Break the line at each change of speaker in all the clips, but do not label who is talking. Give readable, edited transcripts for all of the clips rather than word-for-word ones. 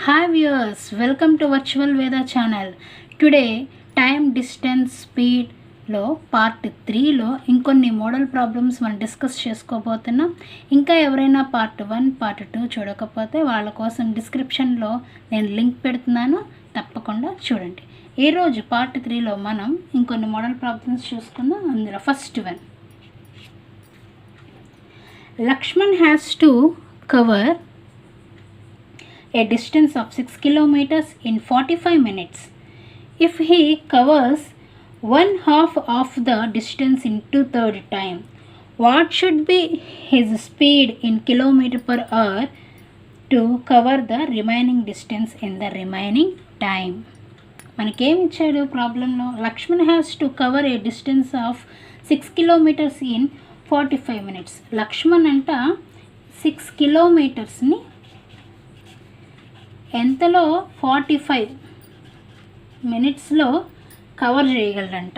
Hi viewers, welcome to Virtual Veda channel. Today time distance speed లో part 3లో ఇంకొన్ని model problems మనం discuss చేసుకోబోతున్నాం. ఇంకా ఎవరైనా పార్ట్ 1 పార్ట్ 2 చూడకపోతే వాళ్ళ కోసం డిస్క్రిప్షన్లో నేను లింక్ పెడుతున్నాను, తప్పకుండా చూడండి. ఈరోజు పార్ట్ 3లో మనం ఇంకొన్ని మోడల్ ప్రాబ్లమ్స్ చూసుకుందాం. అందులో first one, Lakshman has to cover a distance of 6 kilometers in 45 minutes. If he covers one half of the distance in 2/3 time, what should be his speed in kilometer per hour to cover the remaining distance in the remaining time? మనకేం ఇచ్చాడు ప్రాబ్లంలో? Lakshman has to cover a distance of 6 kilometers in 45 minutes. Lakshman అంట 6 kilometersని ఎంతలో 45 మినిట్స్లో cover చేయగలరంట.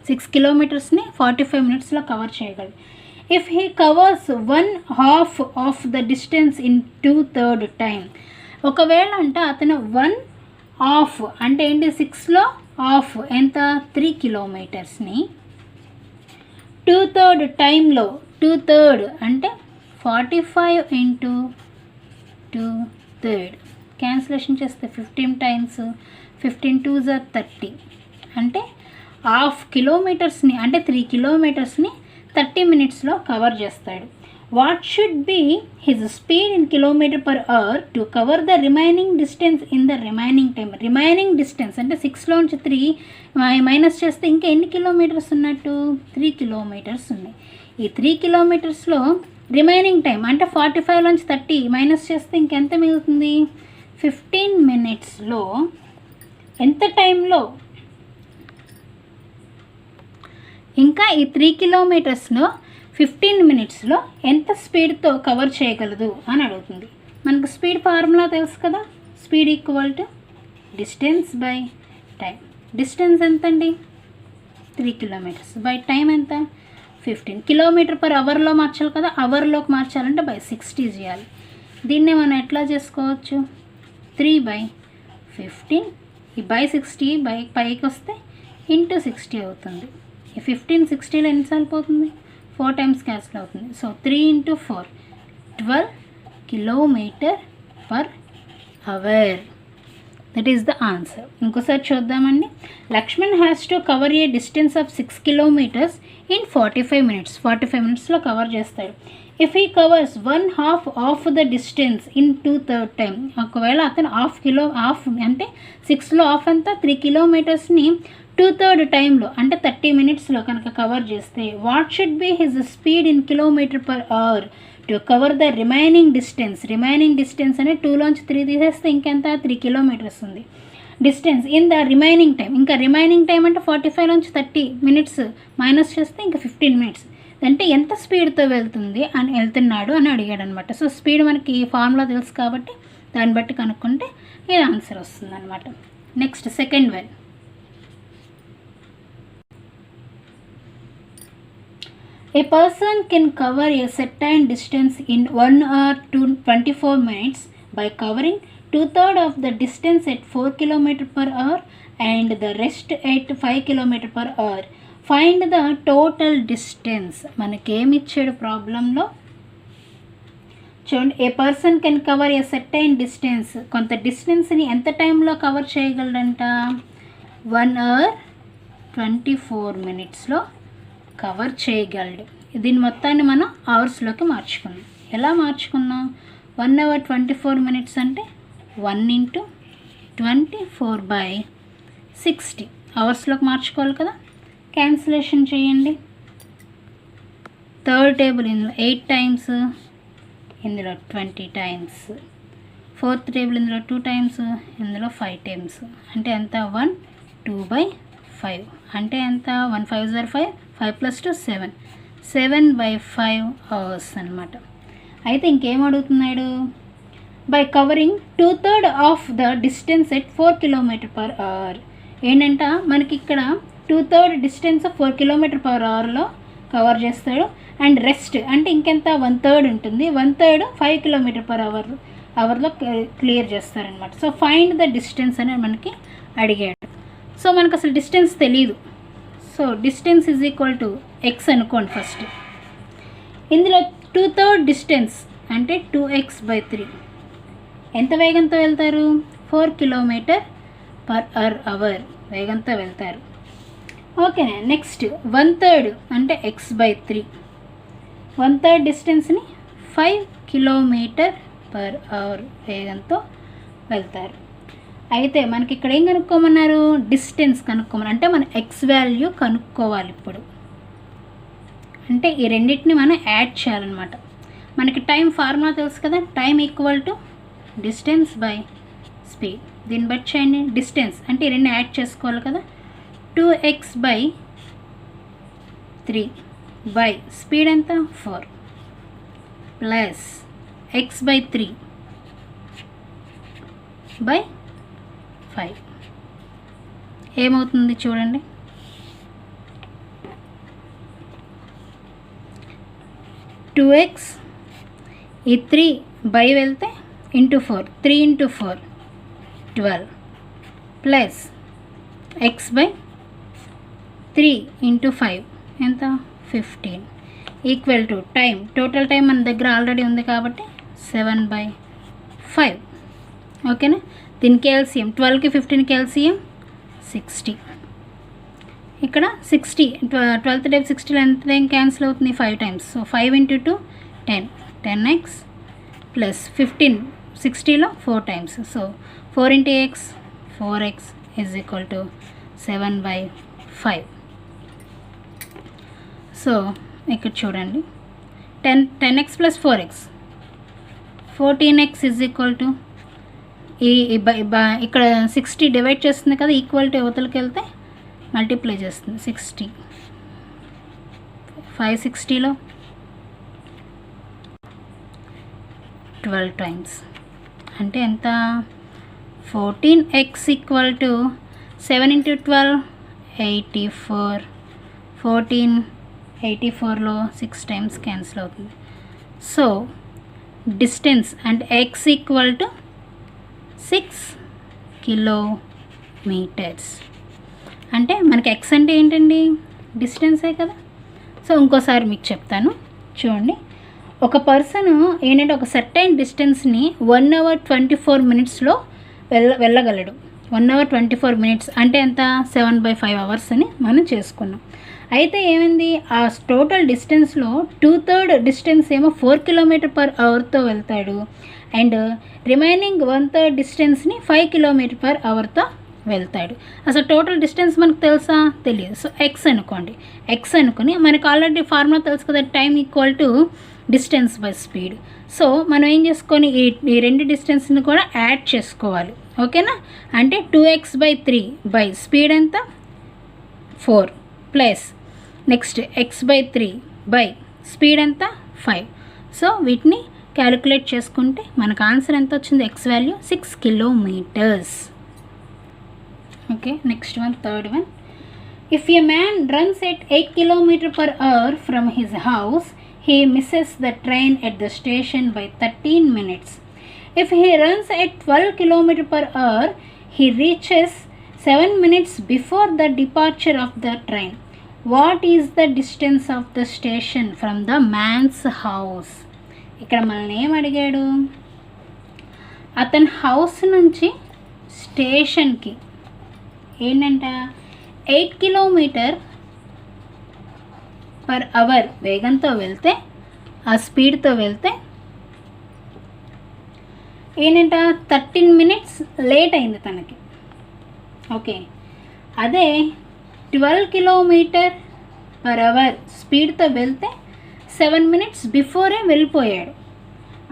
6 kilometersని 45 మినిట్స్లో cover చేయగలరు. If he covers 1/2 of the distance in 2/3 time, ఒకవేళ అంట అతను 1/2 అంటే ఏంటి, 6లో హాఫ్ ఎంత, 3 kilometersని 2/3 టైంలో, 2/3 అంటే 45 into 2/3 క్యాన్సిలేషన్ చేస్తే 15 times 15 2s are 30, అంటే హాఫ్ కిలోమీటర్స్ని అంటే 3 kilometersని 30 మినిట్స్లో కవర్ చేస్తాడు. What should be his speed in kilometer per hour to cover the remaining distance in the remaining time. Remaining distance అంటే 6లోంచి 3 మైనస్ చేస్తే ఇంకా ఎన్ని కిలోమీటర్స్ ఉన్నట్టు, 3 kilometers ఉన్నాయి. ఈ 3 kilometersలో రిమైనింగ్ టైం అంటే 45లోంచి 30 మైనస్ చేస్తే ఇంకెంత మిగులుతుంది, 15 మినిట్స్లో ఎంత టైంలో ఇంకా ఈ 3 kilometersలో 15 మినిట్స్లో ఎంత స్పీడ్తో కవర్ చేయగలదు అని అడుగుతుంది. మనకు స్పీడ్ ఫార్ములా తెలుసు కదా, speed equal to distance by time. Distance ఎంత అండి, 3 kilometers బై టైం ఎంత, 15. కిలోమీటర్ పర్ అవర్లో మార్చాలి కదా, అవర్లోకి మార్చాలంటే బై 60 చేయాలి. దీన్నే మనం ఎట్లా చేసుకోవచ్చు, 3/15 ఈ బై 60 బై పైకి వస్తే ఇంటూ 60 అవుతుంది. ఈ 15 60లో ఎన్నిసార్లు పోతుంది, 4 times క్యాన్సిల్ అవుతుంది. So 3 into 4 12 kilometer per hour. That is the answer. ఇంకోసారి చూద్దామండి. Lakshman has to cover a distance of 6 kilometers in 45 minutes. 45 minutesలో కవర్ చేస్తాడు. If he covers 1/2 of the distance in 2/3 time, ఒకవేళ అతను హాఫ్ అంటే 6లో హాఫ్ అంతా 3 kilometersని 2/3 టైంలో అంటే 30 minutesలో కనుక కవర్ చేస్తే, what should be his speed in kilometer per hour to cover the remaining distance. Remaining distance అనే 2లోంచి 3 తీసేస్తే ఇంకెంత, 3 kilometers ఉంది. Distance in the remaining time, ఇంకా రిమైనింగ్ టైం అంటే 45లోంచి 30 minutes మైనస్ చేస్తే ఇంకా 15 minutes, అంటే ఎంత స్పీడ్తో వెళ్తున్నాడు అని అడిగాడు అనమాట. సో స్పీడ్ మనకి ఫార్ములా తెలుసు కాబట్టి దాన్ని బట్టి కనుక్కుంటే ఇది ఆన్సర్ వస్తుంది అనమాట. Next second one, a person can cover a certain distance in 1 hour to 24 minutes by covering 2/3 of the distance at 4 kilometers per hour and the rest at 5 kilometers per hour. Find the total distance. మనకేమి ఇచ్చాడు ప్రాబ్లంలో చూడండి. A person can cover a certain distance, కొంత డిస్టెన్స్ని ఎంత టైంలో cover చేయగలడంట, 1 hour 24 minutesలో కవర్ చేయగలడు. దీని మొత్తాన్ని మనం అవర్స్లోకి మార్చుకున్నాం. ఎలా మార్చుకున్నాం, 1 hour 24 minutes అంటే 1 into 24/60 అవర్స్లోకి మార్చుకోవాలి కదా. క్యాన్సిలేషన్ చేయండి. థర్డ్ టేబుల్ ఇందులో 8 times, ఇందులో 20 times. ఫోర్త్ టేబుల్ ఇందులో 2 times, ఇందులో 5 times. అంటే ఎంత, 1 2/5 అంటే ఎంత, 1 5s are 5, 5 + 2 7, 7/5 hours అనమాట. అయితే ఇంకేం అడుగుతున్నాడు, by covering 2/3 of the distance at 4 kilometers per hour. ఏంటంట మనకి ఇక్కడ 2/3 డిస్టెన్స్ 4 kilometers per hourలో కవర్ చేస్తాడు. అండ్ రెస్ట్ అంటే ఇంకెంత 1/3 ఉంటుంది. 1/3 5 km/h అవర్లో క్లియర్ చేస్తారనమాట. సో ఫైండ్ ద డిస్టెన్స్ అని మనకి అడిగాడు. సో మనకు అసలు డిస్టెన్స్ తెలియదు. So distance is equal to X అనుకోండి. ఫస్ట్ ఇందులో 2/3 డిస్టెన్స్ అంటే 2x/3 ఎంత వేగంతో వెళ్తారు? 4 km/h వేగంతో వెళ్తారు. ఓకేనా. నెక్స్ట్ 1/3 అంటే x/3 1/3 డిస్టెన్స్ని 5 km/h వేగంతో వెళ్తారు. అయితే మనకి ఇక్కడ ఏం కనుక్కోమన్నారు? డిస్టెన్స్ కనుక్కోమని, అంటే మన ఎక్స్ వాల్యూ కనుక్కోవాలి. ఇప్పుడు అంటే ఈ రెండింటిని మనం యాడ్ చేయాలన్నమాట. మనకి టైం ఫార్ములా తెలుసు కదా, time equal to distance by speed. దీన్ని బట్టి చేయండి. డిస్టెన్స్ అంటే ఈ రెండు యాడ్ చేసుకోవాలి కదా, 2x/3 బై స్పీడ్ ఎంత 4 ప్లస్ x/3 బై 5 ఏమవుతుంది చూడండి. 2x ఈ 3 బై వెళ్తే ఇంటూ 4 3 × 4 12 ప్లస్ x/3 × 5 ఎంత 15 equal to time. Total time మన దగ్గర ఆల్రెడీ ఉంది కాబట్టి 7/5. ఓకేనా. దీనికి ఎల్సిఎం 12కి 15కి ఎల్సిఎం 60. ఇక్కడ 60 12th టైం 60లో ఎంత టైం క్యాన్సిల్ అవుతుంది? 5 times. So 5 × 2 10 10x plus 15 60లో 4 times. So 4 × x 4x is equal to 7/5. So ఇక్కడ చూడండి 10x plus 4x 14x is equal to ఇక్కడ 60 డివైడ్ చేస్తుంది కదా, ఈక్వల్ టు అవతలకి వెళ్తే మల్టిప్లై చేస్తుంది 60. 560లో 12 టైమ్స్ అంటే ఎంత? 14x equal to 7 × 12 84. 14 84లో 6 times cancel అవుతుంది. సో డిస్టెన్స్ అంటే x ఈక్వల్ టు 6 కిలోమీటర్స్. అంటే మనకి x అంటే ఏంటండి? డిస్టెన్సే కదా. సో ఇంకోసారి మీకు చెప్తాను చూడండి. ఒక పర్సన్ ఏంటంటే ఒక సర్టైన్ డిస్టెన్స్ని 1 hour 24 minutesలో వెళ్ళగలడు. 1 hour 24 minutes అంటే ఎంత? 7/5 hours అని మనం చేసుకున్నాం. అయితే ఏమైంది? ఆ టోటల్ డిస్టెన్స్లో 2/3 డిస్టెన్స్ ఏమో 4 km/hతో వెళ్తాడు. అండ్ రిమైనింగ్ 1/3 డిస్టెన్స్ని 5 km/hతో వెళ్తాడు. అసలు టోటల్ డిస్టెన్స్ మనకు తెలుసా? తెలియదు. సో ఎక్స్ అనుకోండి. ఎక్స్ అనుకుని మనకు ఆల్రెడీ ఫార్ములా తెలుసు కదా, time equal to distance by speed. So మనం ఏం చేసుకొని ఈ రెండు డిస్టెన్స్ని కూడా యాడ్ చేసుకోవాలి. ఓకేనా. అంటే 2x/3 బై స్పీడ్ ఎంత 4 plus next x/3 by speed ఎంత 5. సో వీటిని క్యాలిక్యులేట్ చేసుకుంటే మనకు ఆన్సర్ ఎంత వచ్చింది? X value 6 kilometers. Okay. Next one, third one. If a man runs at 8 km/h from his house, he misses the train at the station by 13 minutes. If he runs at 12 km/h, he reaches 7 minutes before the departure of the train. What is the distance of the station from the man's house? ఇక్కడ మనల్ని ఏం అడిగాడు? అతని house నుంచి స్టేషన్కి ఏంటంట 8 km/h వేగంతో వెళ్తే, ఆ స్పీడ్తో వెళ్తే ఏంటంట 13 minutes లేట్ అయింది తనకి. ఓకే. అదే 12 km/h స్పీడ్తో వెళ్తే 7 minutes బిఫోరే వెళ్ళిపోయాడు.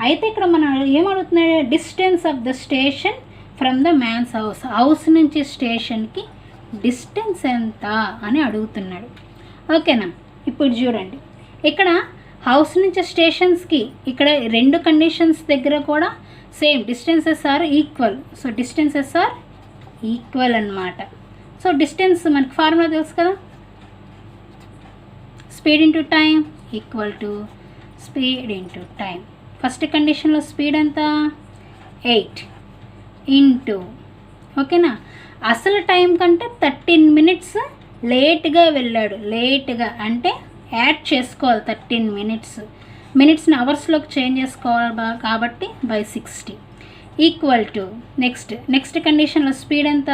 అయితే ఇక్కడ మనం ఏమడుగుతున్నాడు? Distance of the station from the man's house. House నుంచి స్టేషన్కి డిస్టెన్స్ ఎంత అని అడుగుతున్నాడు. ఓకేనా. ఇప్పుడు చూడండి, ఇక్కడ హౌస్ నుంచి స్టేషన్స్కి ఇక్కడ రెండు కండిషన్స్ దగ్గర కూడా same distances are equal. So distances are equal అన్నమాట. సో డిస్టెన్స్ మనకి ఫార్ములా తెలుసు కదా, speed into time equal to speed into time. First కండిషన్లో స్పీడ్ ఎంత 8 ఇంటూ ఓకేనా, అసలు టైం కంటే 13 minutes లేట్గా వెళ్ళాడు. లేట్గా అంటే యాడ్ చేసుకోవాలి 13 minutes. మినిట్స్ని అవర్స్లోకి చేంజ్ చేసుకోవాలి కాబట్టి by 60 ఈక్వల్ టు నెక్స్ట్ కండిషన్లో స్పీడ్ ఎంత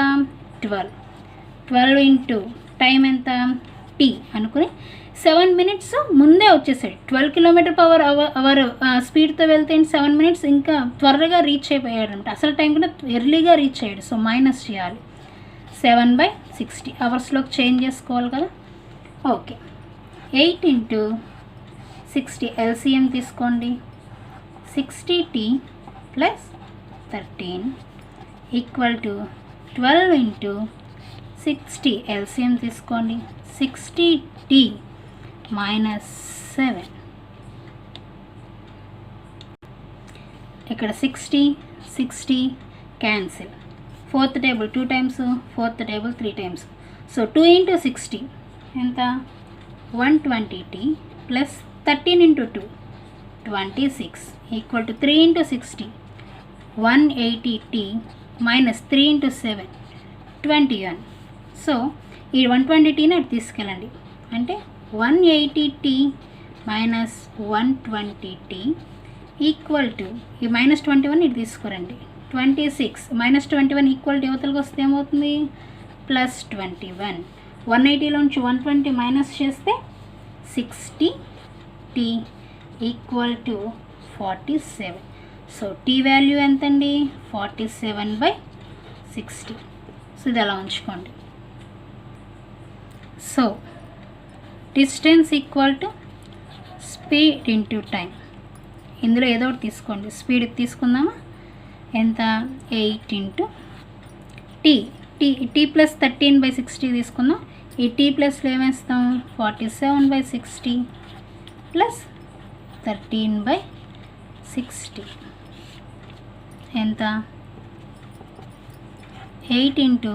12 ఇంటూ టైం ఎంత టీ అనుకుని 7 minutes ముందే వచ్చేసాడు. 12 km/h స్పీడ్తో వెళ్తే 7 minutes ఇంకా త్వరగా రీచ్ అయిపోయాడు అనమాట. అసలు టైం కూడా ఎర్లీగా రీచ్ అయ్యాడు. సో మైనస్ చేయాలి 7/60 అవర్స్లోకి చేంజ్ చేసుకోవాలి కదా. ఓకే, 8 ఇంటూ 60 ఎల్సిఎం తీసుకోండి. 60t plus 13 equal to 12 into 60 LCM తీసుకోండి. 60t minus 7. ఇక్కడ 60 cancel. Fourth table 2 times, fourth table 3 times. So 2 into 60 ఎంత 120t plus 13 into 2 26 equal to 3 into 60 180t minus 3 into 7 21. So ఈ 120tని అటు తీసుకెళ్ళండి. అంటే 180t minus 120t equal to ఈ minus 21 ఇటు తీసుకురండి. 26 మైనస్ 21 ఈక్వల్ టు యువతలకు వస్తే ఏమవుతుంది ప్లస్ 21. 180లోంచి 120 మైనస్ చేస్తే 60t equal to 47. So t value ఎంతండి 47/60. సో ఇది అలా ఉంచుకోండి. So distance equal to speed into time. ఇందులో ఏదో ఒకటి తీసుకోండి. స్పీడ్ తీసుకుందామా, ఎంత 8 ఇంటూ టీ ప్లస్ 13/60 తీసుకుందాం. ఈ టీ ప్లస్లో ఏమేస్తాం 47/60 ప్లస్ 13/60 ఎంత 8 ఇంటూ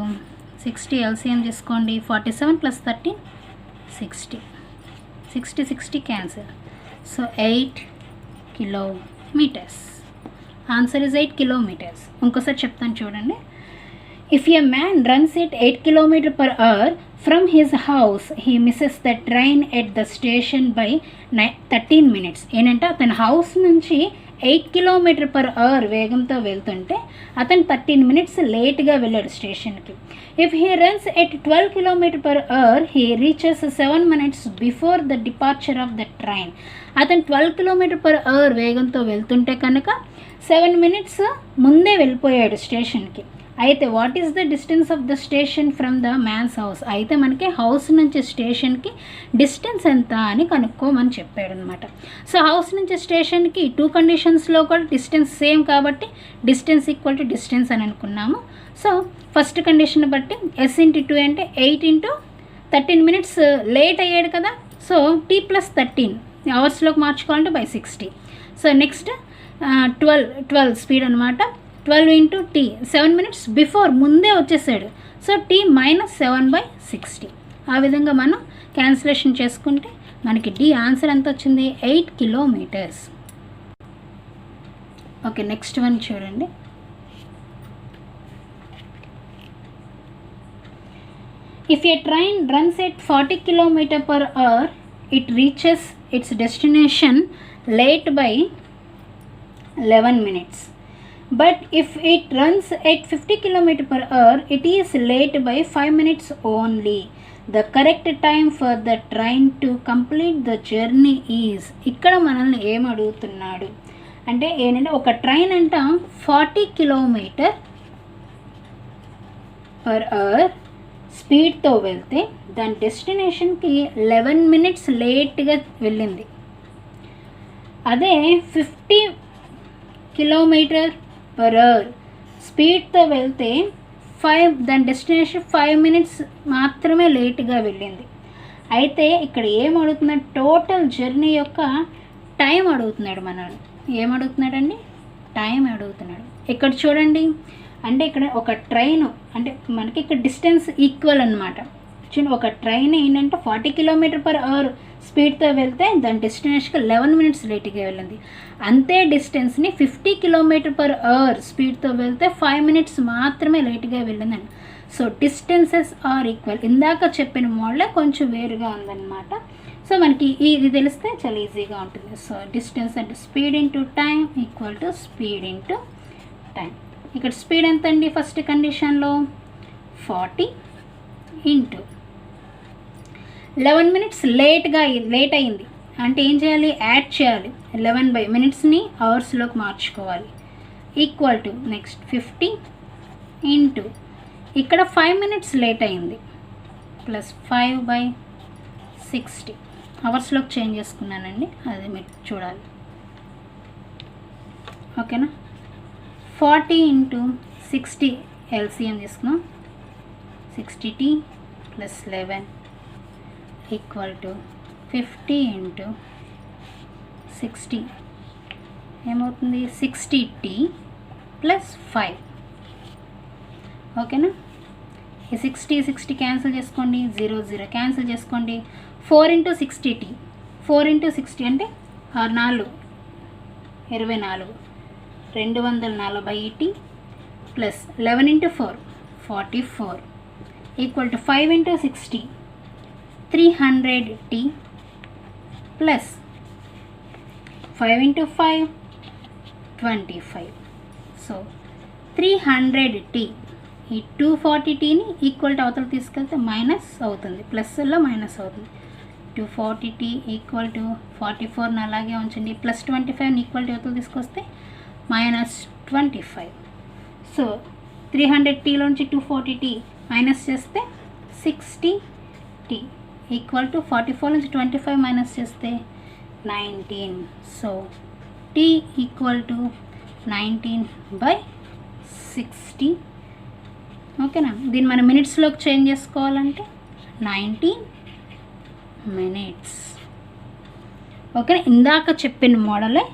60 ఎల్సిఎం తీసుకోండి. 47 plus 13 60 cancel. So 8 kilometers. Answer is 8 kilometers. ఇంకోసారి చెప్తాను చూడండి. If a man runs at 8 km/h from his house he missus the train at the station by 13 minutes. ఏంటంటే అతని హౌస్ నుంచి 8 km/h వేగంతో వెళ్తుంటే అతను 13 minutes లేట్గా వెళ్ళాడు స్టేషన్కి. If he runs at 12 km/h he reaches 7 minutes before the departure of the train. అతను 12 km/h వేగంతో వెళ్తుంటే కనుక 7 minutes ముందే వెళ్ళిపోయాడు స్టేషన్కి. అయితే what is the distance of the station from the man's house. అయితే మనకి హౌస్ నుంచి స్టేషన్కి డిస్టెన్స్ ఎంత అని కనుక్కోమని చెప్పాడు అనమాట. సో హౌస్ నుంచి స్టేషన్కి 2 కండిషన్స్లో కూడా డిస్టెన్స్ సేమ్ కాబట్టి డిస్టెన్స్ ఈక్వల్ టు డిస్టెన్స్ అని అనుకున్నాము. సో ఫస్ట్ కండిషన్ బట్టి S ఇంటూ 2 అంటే 8 ఇంటూ 13 minutes లేట్ అయ్యాడు కదా. సో టీ ప్లస్ 13 అవర్స్లోకి మార్చుకోవాలంటే by 60. సో నెక్స్ట్ 12 స్పీడ్ అనమాట. 12 ఇంటూ టీ 7 minutes బిఫోర్ ముందే వచ్చేసాడు. So t minus 7/60. ఆ విధంగా మనం క్యాన్సిలేషన్ చేసుకుంటే మనకి డి ఆన్సర్ ఎంత వచ్చింది 8 kilometers. ఓకే, నెక్స్ట్ వన్ చూడండి. If A train runs at 40 km/h it reaches its destination late by 11 minutes. But if it runs at 50 km/h it is late by 5 minutes only. The correct time for the train to complete the journey is. ఇక్కడ మనల్ని ఏం అడుగుతున్నాడు అంటే ఏంటంటే ఒక train అంట 40 km/h స్పీడ్తో వెళ్తే దాని డెస్టినేషన్కి 11 minutes లేట్గా వెళ్ళింది. అదే 50 km/h స్పీడ్తో వెళ్తే దాని డెస్టినేషన్ 5 minutes మాత్రమే లేట్గా వెళ్ళింది. అయితే ఇక్కడ ఏం అడుగుతున్నాడు టోటల్ జర్నీ యొక్క టైం అడుగుతున్నాడు. మనల్ని ఏం అడుగుతున్నాడండి టైం అడుగుతున్నాడు. ఇక్కడ చూడండి, అంటే ఇక్కడ ఒక ట్రైన్ అంటే మనకి ఇక్కడ డిస్టెన్స్ ఈక్వల్ అనమాట. చూడండి, ఒక ట్రైన్ ఏంటంటే 40 km/h స్పీడ్తో వెళ్తే దాని డెస్టినేషన్కి 11 minutes లేట్గా వెళ్ళింది. అంతే డిస్టెన్స్ని 50 km/h స్పీడ్తో వెళ్తే 5 minutes మాత్రమే లేట్గా వెళ్ళిందండి. So distances are equal. ఇందాక చెప్పిన మోడలే కొంచెం వేరుగా ఉందన్నమాట. సో మనకి ఇది తెలిస్తే చాలా ఈజీగా ఉంటుంది. సో డిస్టెన్స్ అంటే speed into time equal to speed into time. ఇక్కడ స్పీడ్ ఎంత అండి ఫస్ట్ కండిషన్లో 40 ఇంటూ 11 minutes లేట్ అయింది అంటే ఏం చేయాలి, యాడ్ చేయాలి. 11 minutesని అవర్స్లోకి మార్చుకోవాలి. ఈక్వల్ టు నెక్స్ట్ 50 ఇంటూ ఇక్కడ 5 minutes లేట్ అయింది ప్లస్ 5/60 అవర్స్లోకి చేంజ్ చేసుకున్నానండి, అది మీరు చూడాలి. ఓకేనా. 40 ఇంటూ 60 ఎల్సిఎం తీసుకున్నాం. 60t plus 11 equal to 50 into 60 ఏమవుతుంది, 60t ప్లస్ 5. ఓకేనా. ఈ 60 క్యాన్సిల్ చేసుకోండి, 0 0 క్యాన్సిల్ చేసుకోండి. 4 ఇంటూ 60t, 4 ఇంటూ 60 అంటే 4 24 240t plus 11 into 4 44 equal to 5 into 60 300t plus 5 into 5 25. So 300t, ఈ 240tని ఈక్వల్ టు అవతల తీసుకెళ్తే మైనస్ అవుతుంది, ప్లస్లో మైనస్ అవుతుంది. 240t ఈక్వల్ టు 44ని అలాగే ఉంచండి, ప్లస్ 25ని ఈక్వల్ టు అవతల తీసుకొస్తే మైనస్ 25. సో 300tలోంచి 240t మైనస్ చేస్తే 60t ఈక్వల్ టు 44 నుంచి 25 మైనస్ చేస్తే 19. So t equal to 19/60. ఓకేనా. దీన్ని మనం మినిట్స్లోకి చేంజ్ చేసుకోవాలంటే 19 minutes. ఓకే, ఇందాక చెప్పిన మోడలే,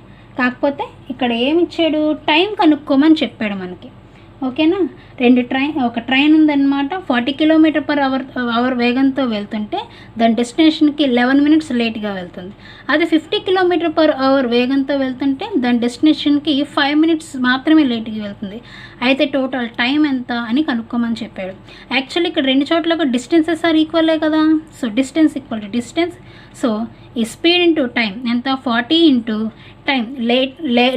కాకపోతే ఇక్కడ ఏమి ఇచ్చాడు, టైం కనుక్కోమని చెప్పాడు మనకి. ఓకేనా. ఒక ట్రైన్ ఉందన్నమాట, 40 km/h వేగంతో వెళ్తుంటే దాని డెస్టినేషన్కి 11 minutes లేట్గా వెళ్తుంది. అదే 50 km/h వేగంతో వెళ్తుంటే దాని డెస్టినేషన్కి 5 minutes మాత్రమే లేట్గా వెళ్తుంది. అయితే టోటల్ టైం ఎంత అని కనుక్కోమని చెప్పాడు. యాక్చువల్లీ ఇక్కడ రెండు చోట్ల డిస్టెన్సెస్ ఆర్ ఈక్వలే కదా. So distance equal to distance. So ఈ స్పీడ్ ఇంటూ టైం ఎంత, 40 ఇంటూ టైం.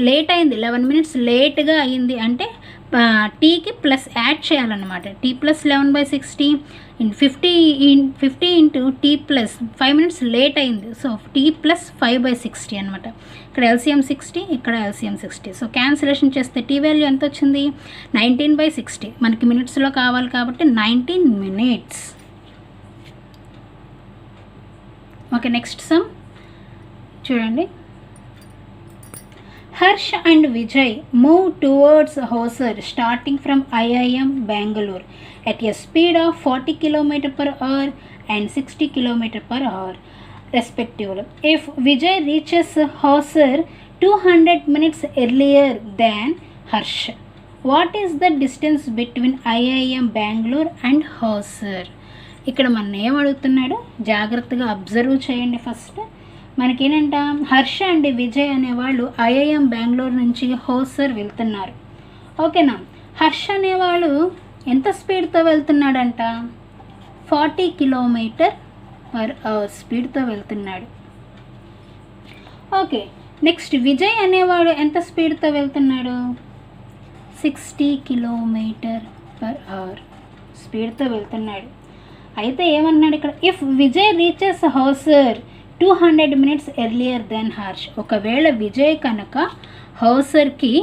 లేట్ అయింది, 11 minutes లేట్గా అయింది అంటే టీకి ప్లస్ యాడ్ చేయాలన్నమాట. T plus 11/60 50 into t plus 5 minutes late అయింది. సో టీ ప్లస్ 5/60 అనమాట. ఇక్కడ ఎల్సిఎం 60, ఇక్కడ ఎల్సిఎం 60. సో క్యాన్సిలేషన్ చేస్తే టీ వాల్యూ ఎంత వచ్చింది, 19/60. మనకి మినిట్స్లో కావాలి కాబట్టి 19 minutes. ఓకే, నెక్స్ట్ సమ్ చూడండి. Harsh and Vijay move towards Hosur starting from IIM Bangalore at a speed of 40 km/h and 60 km/h respectively. If Vijay reaches Hosur 200 minutes earlier than Harsh, what is the distance between IIM Bangalore and Hosur? ఇక్కడ మన ఏం అడుగుతున్నాడు జాగ్రత్తగా observe చేయండి. First మనకేనంట, Harsha and Vijay అనేవాళ్ళు IIM Bengaluru నుంచి హోసర్ వెళ్తున్నారు. ఓకేనా. హర్ష అనేవాళ్ళు ఎంత స్పీడ్తో వెళ్తున్నాడంట, 40 km/h స్పీడ్తో వెళ్తున్నాడు. ఓకే, నెక్స్ట్ విజయ్ అనేవాడు ఎంత స్పీడ్తో వెళ్తున్నాడు, 60 km/h స్పీడ్తో వెళ్తున్నాడు. అయితే ఏమన్నాడు ఇక్కడ, if Vijay reaches Hosur 200 minutes earlier than Harsh. ఒకవేళ విజయ్ కనుక హోసర్కి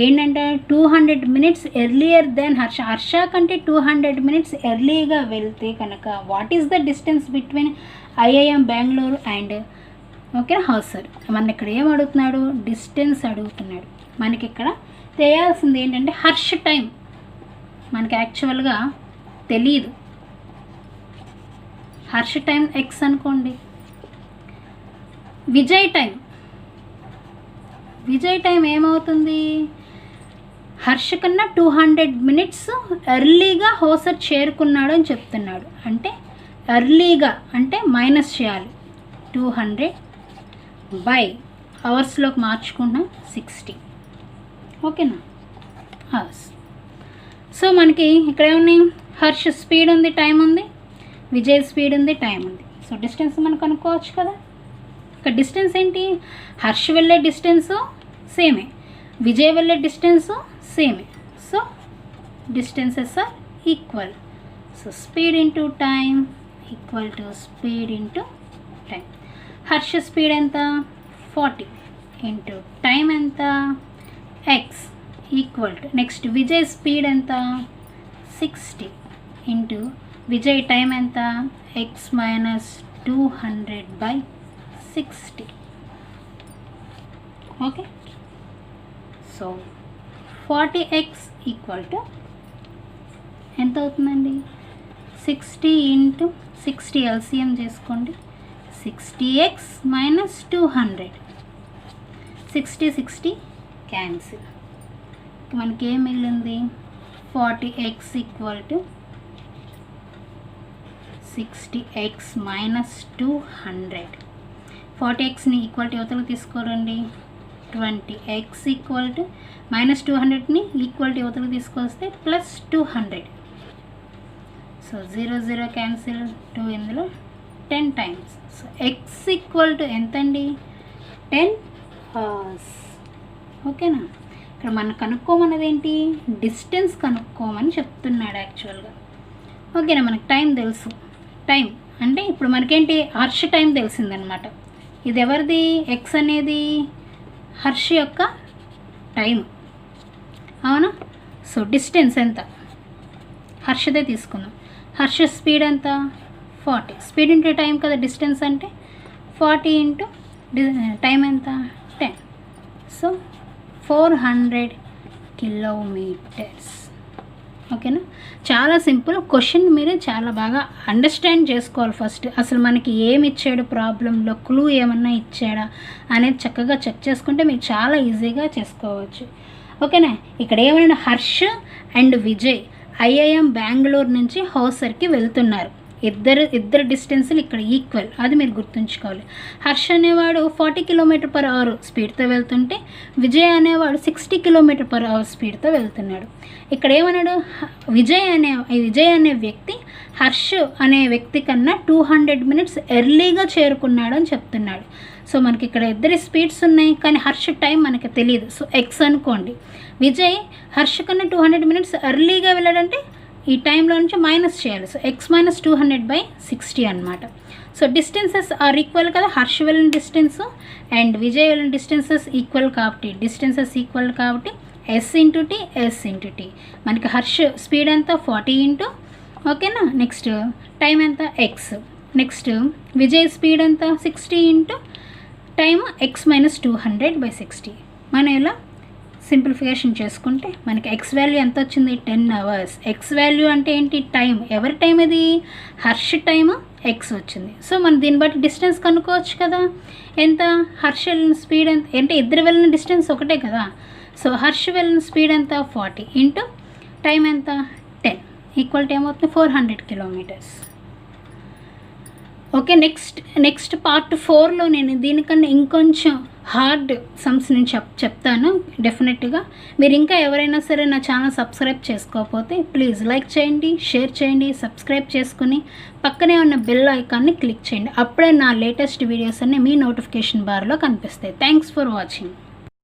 ఏంటంటే 200 minutes earlier than Harsha, Harsha కంటే 200 minutes ఎర్లీగా వెళ్తే కనుక what is the distance between IIM Bengaluru and okay Hosur. మన ఇక్కడ ఏం అడుగుతున్నాడు, డిస్టెన్స్ అడుగుతున్నాడు. మనకి ఇక్కడ తెలియాల్సింది ఏంటంటే హర్ష టైం మనకి యాక్చువల్గా తెలియదు. హర్ష టైం ఎక్స్ అనుకోండి, విజయ్ టైం ఏమవుతుంది, హర్ష కన్నా 200 minutes ఎర్లీగా హోసర్ చేరుకున్నాడు అని చెప్తున్నాడు. అంటే ఎర్లీగా అంటే మైనస్ చేయాలి. 200 బై అవర్స్లోకి మార్చుకున్న 60. ఓకేనా? అవర్స్. సో మనకి ఇక్కడ ఏమున్నాయి? హర్ష స్పీడ్ ఉంది, టైం ఉంది, విజయ్ స్పీడ్ ఉంది, టైం ఉంది. సో డిస్టెన్స్ మనం కనుక్కోవచ్చు కదా. ఇక్కడ డిస్టెన్స్ ఏంటి? హర్ష వెళ్ళే డిస్టెన్సు సేమే, విజయ్ వెళ్ళే డిస్టెన్సు సేమే. So distances are equal. So speed into time equal to speed into time. Harsha speed ఎంత? 40 ఇంటూ టైం ఎంత? X equal to next Vijay speed ఎంత? 60 ఇంటూ విజయ్ టైం ఎంత? X minus 200 by 60. Okay. So 40x equal to ఎంత అవుతుందండి? 60 into 60 LCM చేసుకోండి. 60x minus 200. 60 cancel. మనకి ఏం మిగిలింది? 40x equal to 60x minus 200. 40xని ఈక్వల్ టు యువతలకు తీసుకోరండి. 20x ఈక్వల్ టు మైనస్ 200ని ఈక్వల్ టు యువతలకు తీసుకొస్తే ప్లస్ 200. సో 0 క్యాన్సిల్, 2 ఇందులో 10 times. So x equal to ఎంతండి? 10 అవర్స్. ఓకేనా? ఇక్కడ మనం కనుక్కోమన్నది ఏంటి? డిస్టెన్స్ కనుక్కోమని చెప్తున్నాడు యాక్చువల్గా. ఓకేనా? మనకు టైం తెలుసు. టైం అంటే ఇప్పుడు మనకేంటి? హర్ష టైం తెలిసిందనమాట. ఇది ఎవరిది? ఎక్స్ అనేది హర్ష యొక్క టైం, అవునా? సో డిస్టెన్స్ ఎంత? హర్షదే తీసుకుందాం. హర్ష స్పీడ్ ఎంత? 40. స్పీడ్ ఇంటూ టైం కదా డిస్టెన్స్ అంటే. 40 ఇంటూ టైం ఎంత? 10. So 400 kilometres. ఓకేనా? చాలా సింపుల్. క్వశ్చన్ మీరు చాలా బాగా అండర్స్టాండ్ చేసుకోవాలి ఫస్ట్. అసలు మనకి ఏమి ఇచ్చాడు ప్రాబ్లంలో, క్లూ ఏమన్నా ఇచ్చాడా అనేది చక్కగా చెక్ చేసుకుంటే మీరు చాలా ఈజీగా చేసుకోవచ్చు. ఓకేనా? ఇక్కడ ఏమైనా హర్ష్ అండ్ విజయ్ ఐఐఎం బెంగళూరు నుంచి హౌసర్కి వెళ్తున్నారు. ఇద్దరు డిస్టెన్స్లు ఇక్కడ ఈక్వల్, అది మీరు గుర్తుంచుకోవాలి. హర్ష అనేవాడు 40 km/h స్పీడ్తో వెళ్తుంటే విజయ్ అనేవాడు 60 km/h స్పీడ్తో వెళ్తున్నాడు. ఇక్కడ ఏమన్నాడు? విజయ్ అనే వ్యక్తి హర్ష్ అనే వ్యక్తి కన్నా 200 minutes ఎర్లీగా చేరుకున్నాడు అని చెప్తున్నాడు. సో మనకి ఇక్కడ ఇద్దరి స్పీడ్స్ ఉన్నాయి, కానీ హర్ష టైం మనకి తెలియదు. సో ఎక్స్ అనుకోండి. విజయ్ హర్ష కన్నా 200 minutes ఎర్లీగా వెళ్ళాడంటే ఈ టైంలో నుంచి మైనస్ చేయాలి. సో ఎక్స్ మైనస్ 200 బై 60 అనమాట. సో డిస్టెన్సెస్ ఆర్ ఈక్వల్ కదా. హర్ష వెళ్ళిన డిస్టెన్స్ అండ్ విజయ్ వెళ్ళిన డిస్టెన్సెస్ ఈక్వల్ కాబట్టి, డిస్టెన్సెస్ ఈక్వల్ కాబట్టి ఎస్ ఇంటూ టీ. మనకి హర్ష స్పీడ్ ఎంత? 40 ఇంటూ, ఓకేనా? నెక్స్ట్ టైం ఎంత? ఎక్స్. నెక్స్ట్ విజయ్ స్పీడ్ ఎంత? 60 into time X minus 200 by 60. మనం ఇలా సింప్లిఫికేషన్ చేసుకుంటే మనకి ఎక్స్ వాల్యూ ఎంత వచ్చింది? 10 hours. ఎక్స్ వాల్యూ అంటే ఏంటి? టైం. ఎవరి టైం ఇది? హర్ష టైం ఎక్స్ వచ్చింది. సో మనం దీన్ని బట్టి డిస్టెన్స్ కనుక్కోవచ్చు కదా. ఎంత? హర్ష వెళ్ళిన స్పీడ్ ఎంత అంటే ఇద్దరు వెళ్ళిన డిస్టెన్స్ ఒకటే కదా. సో హర్ష వెళ్ళిన స్పీడ్ ఎంత? 40 ఇంటూ టైం ఎంత? 10 ఈక్వల్ టు ఏమవుతుంది? 400 kilometers. ఓకే. నెక్స్ట్ పార్ట్ 4లో నేను దీనికన్నా ఇంకొంచెం హార్డ్ సమ్స్ నేను చెప్తాను డెఫినెట్గా. మీరు ఇంకా ఎవరైనా సరే నా ఛానల్ సబ్స్క్రైబ్ చేసుకోకపోతే ప్లీజ్ లైక్ చేయండి, షేర్ చేయండి, సబ్స్క్రైబ్ చేసుకుని పక్కనే ఉన్న బెల్ ఐకాన్ని క్లిక్ చేయండి. అప్పుడే నా లేటెస్ట్ వీడియోస్ అన్నీ మీ నోటిఫికేషన్ బార్లో కనిపిస్తాయి. Thanks for watching.